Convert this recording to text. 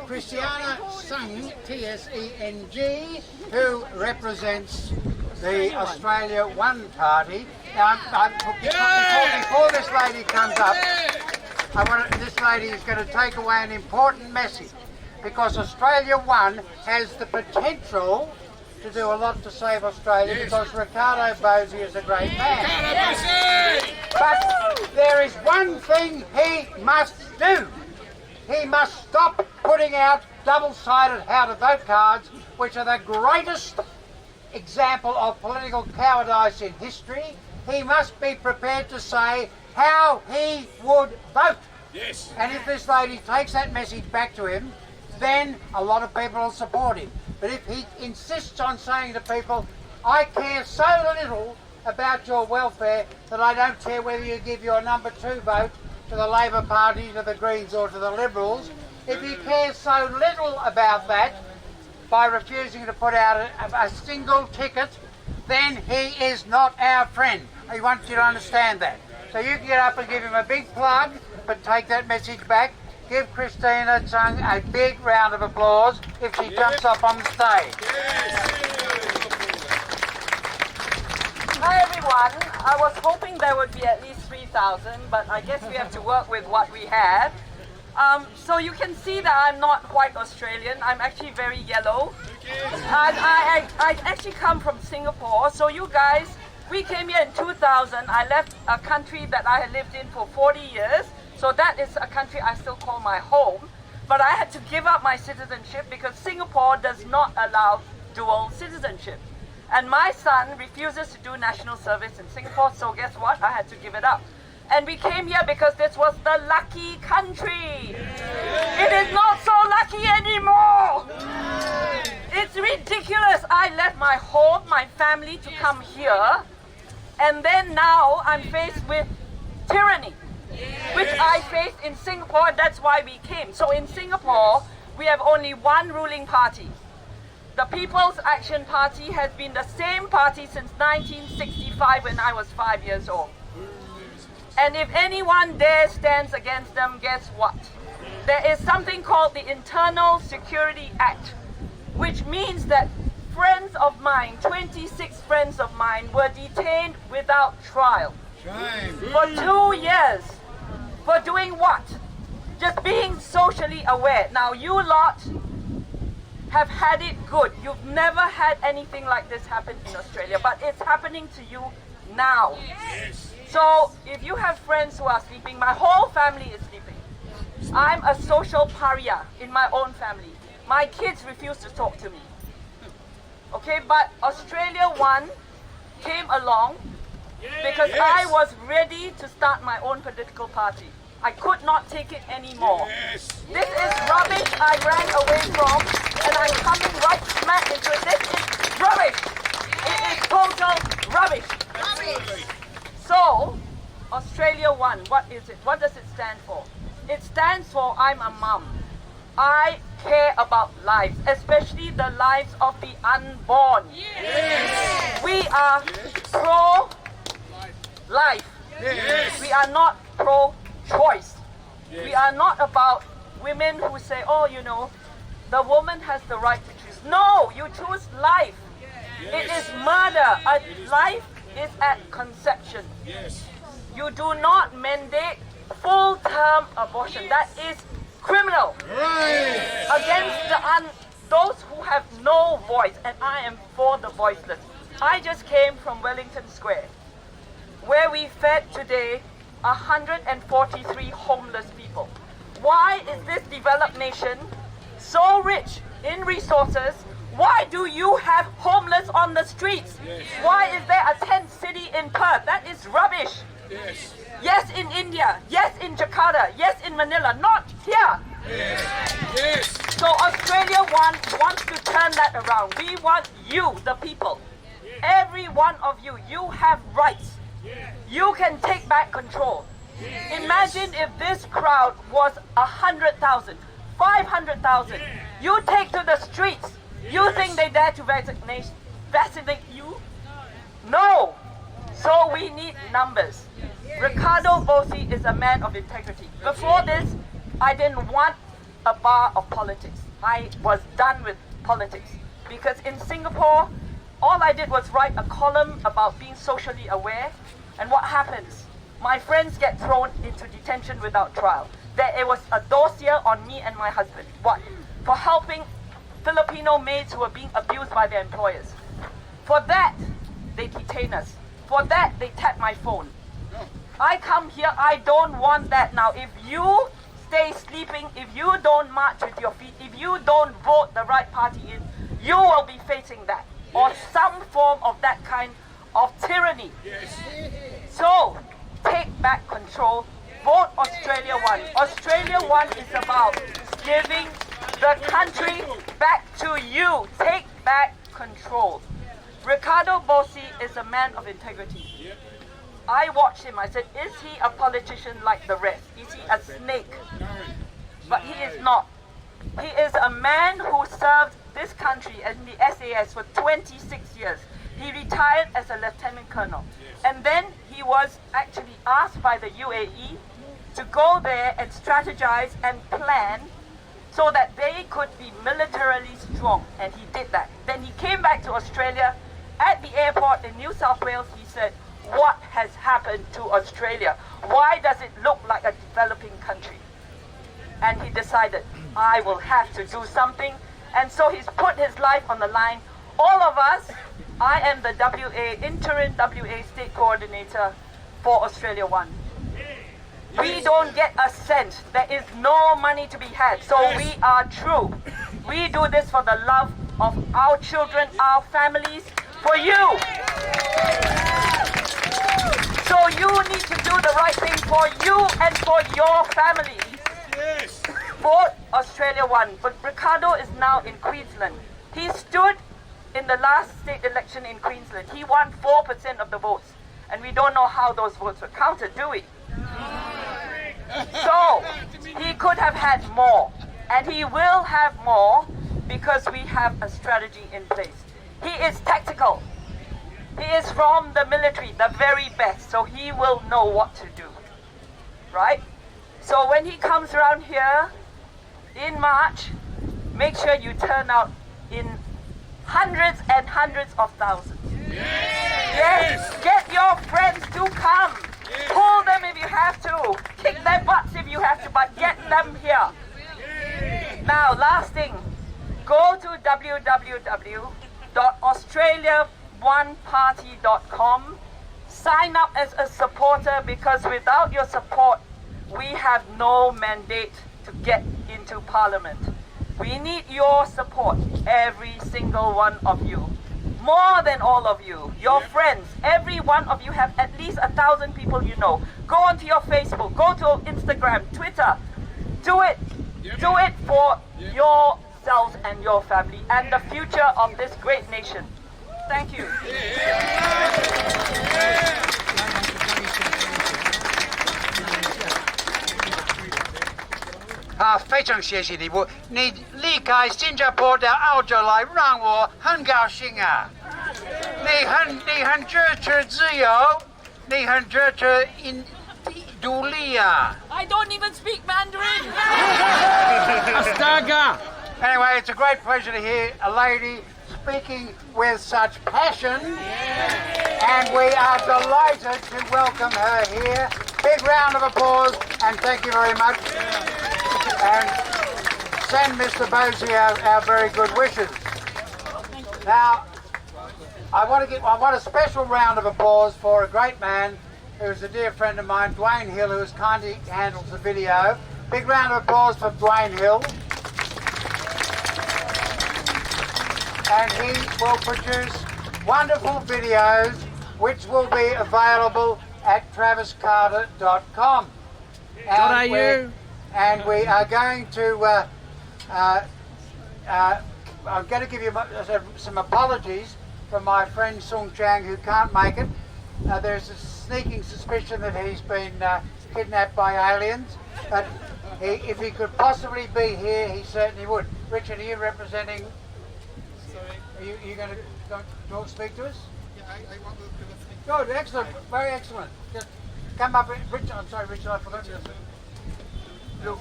Christiana Tseng, T-S-E-N-G, who represents the Australia One Party. Now, before this lady comes up, this lady is going to take away an important message, because Australia One has the potential to do a lot to save Australia, because Ricardo Bosey is a great man. But there is one thing he must do. He must stop putting out double-sided how-to-vote cards, which are the greatest example of political cowardice in history. He must be prepared to say how he would vote. Yes. And if this lady takes that message back to him, then a lot of people will support him. But if he insists on saying to people, I care so little about your welfare that I don't care whether you give your number 2 vote to the Labor Party, to the Greens or to the Liberals, if he cares so little about that by refusing to put out a single ticket, then he is not our friend. I want you to understand that. So you can get up and give him a big plug, but take that message back. Give Christiana Tseng a big round of applause if she jumps up on the stage. Hi everyone. I was hoping there would be at least 3,000, but I guess we have to work with what we have. So you can see that I'm not white Australian. I'm actually very yellow. And I actually come from Singapore. So you guys, we came here in 2000. I left a country that I had lived in for 40 years. So that is a country I still call my home. But I had to give up my citizenship because Singapore does not allow dual citizenship. And my son refuses to do national service in Singapore, so guess what? I had to give it up. And we came here because this was the lucky country. It is not so lucky anymore. It's ridiculous. I left my home, my family to come here, and then now I'm faced with tyranny, which I faced in Singapore. That's why we came. So in Singapore, we have only one ruling party. The People's Action Party has been the same party since 1965 when I was 5 years old. And if anyone dare stands against them, guess what? There is something called the Internal Security Act, which means that friends of mine, 26 friends of mine, were detained without trial for 2 years. For doing what? Just being socially aware. Now you lot have had it good. You've never had anything like this happen in Australia, but it's happening to you now. Yes. So if you have friends who are sleeping, my whole family is sleeping. I'm a social pariah in my own family. My kids refuse to talk to me. Okay, but Australia One came along because I was ready to start my own political party. I could not take it anymore. Yes. This is rubbish I ran away from, and I'm coming right smack into it. This is rubbish. It is total rubbish. Rubbish. So, Australia One, what is it? What does it stand for? It stands for I'm a mum. I care about lives, especially the lives of the unborn. Yes. We are pro-life. Yes. We are not pro-choice. Yes. We are not about women who say, oh, you know, the woman has the right to choose. No, you choose life. Yes. It is murder. A life is at conception. Yes. You do not mandate full-term abortion. That is criminal. Right. Against those who have no voice, and I am for the voiceless. I just came from Wellington Square, where we fed today 143 homeless people. Why is this developed nation so rich in resources? Why do you have homeless on the streets? Yes. Why is there a tent city in Perth? That is rubbish. Yes. Yes, in India. Yes, in Jakarta. Yes, in Manila. Not here. Yes. Yes. So Australia wants to turn that around. We want you, the people. Every one of you, you have rights. You can take back control. Imagine if this crowd was 100,000, 500,000. You take to the streets. You think they dare to vaccinate you? No. So we need numbers. Ricardo Bosey is a man of integrity. Before this, I didn't want a bar of politics. I was done with politics because in Singapore, all I did was write a column about being socially aware, and what happens? My friends get thrown into detention without trial. It was a dossier on me and my husband. What? For helping Filipino maids who were being abused by their employers. For that, they detain us. For that, they tap my phone. I come here, I don't want that now. If you stay sleeping, if you don't march with your feet, if you don't vote the right party in, you will be facing that. Or some form of that kind of tyranny. Yes. So, take back control. Vote Australia One. Australia One is about giving the country back to you. Take back control. Ricardo Bossi is a man of integrity. Yep. I watched him. I said, is he a politician like the rest? Is he a snake? No. But he is not. He is a man who served this country in the SAS for 26 years. He retired as a lieutenant colonel. And then he was actually asked by the UAE to go there and strategize and plan so that they could be militarily strong. And he did that. Then he came back to Australia. At the airport in New South Wales, he said, what has happened to Australia? Why does it look like a developing country? And he decided, I will have to do something. And so he's put his life on the line. All of us, I am the interim WA state coordinator for Australia One. We don't get a cent. There is no money to be had. So we are true. We do this for the love of our children, our families, for you. So you need to do the right thing for you and for your family. Yes. Vote Australia One. But Ricardo is now in Queensland. He stood in the last state election in Queensland. He won 4% of the votes. And we don't know how those votes were counted, do we? So, he could have had more. And he will have more because we have a strategy in place. He is tactical. He is from the military, the very best. So he will know what to do. Right? So when he comes around here in March, make sure you turn out in hundreds and hundreds of thousands. Yes. Get your friends to come. Pull them if you have to. Kick their butts if you have to, but get them here. Now, last thing. Go to www.australiaoneparty.com. Sign up as a supporter because without your support, we have no mandate to get into Parliament. We need your support, every single one of you. More than all of you, your friends, every one of you have at least 1,000 people you know. Go onto your Facebook, go to Instagram, Twitter. Do it. Do it for yourselves and your family and the future of this great nation. Thank you. 非常谢谢你，你离开新加坡到澳洲来，让我很高兴啊！你很支持自由，你很支持独立啊！ I don't even speak Mandarin. Astaga! Anyway, it's a great pleasure to hear a lady speaking with such passion, and we are delighted to welcome her here. Big round of applause, and thank you very much. And send Mr. Bosey our very good wishes. Now, I want a special round of applause for a great man who's a dear friend of mine, Dwayne Hill, who kindly handles the video. Big round of applause for Dwayne Hill. And he will produce wonderful videos which will be available at traviscarter.com. And we are going to, I'm going to give you some apologies from my friend Sung Chang who can't make it. There's a sneaking suspicion that he's been kidnapped by aliens, but if he could possibly be here, he certainly would. Richard, are you representing? Sorry. Are you going to speak to us? Yeah, I want to speak. Good, excellent, very excellent. Just come up, Richard. I'm sorry, Richard, I forgot your name. Look.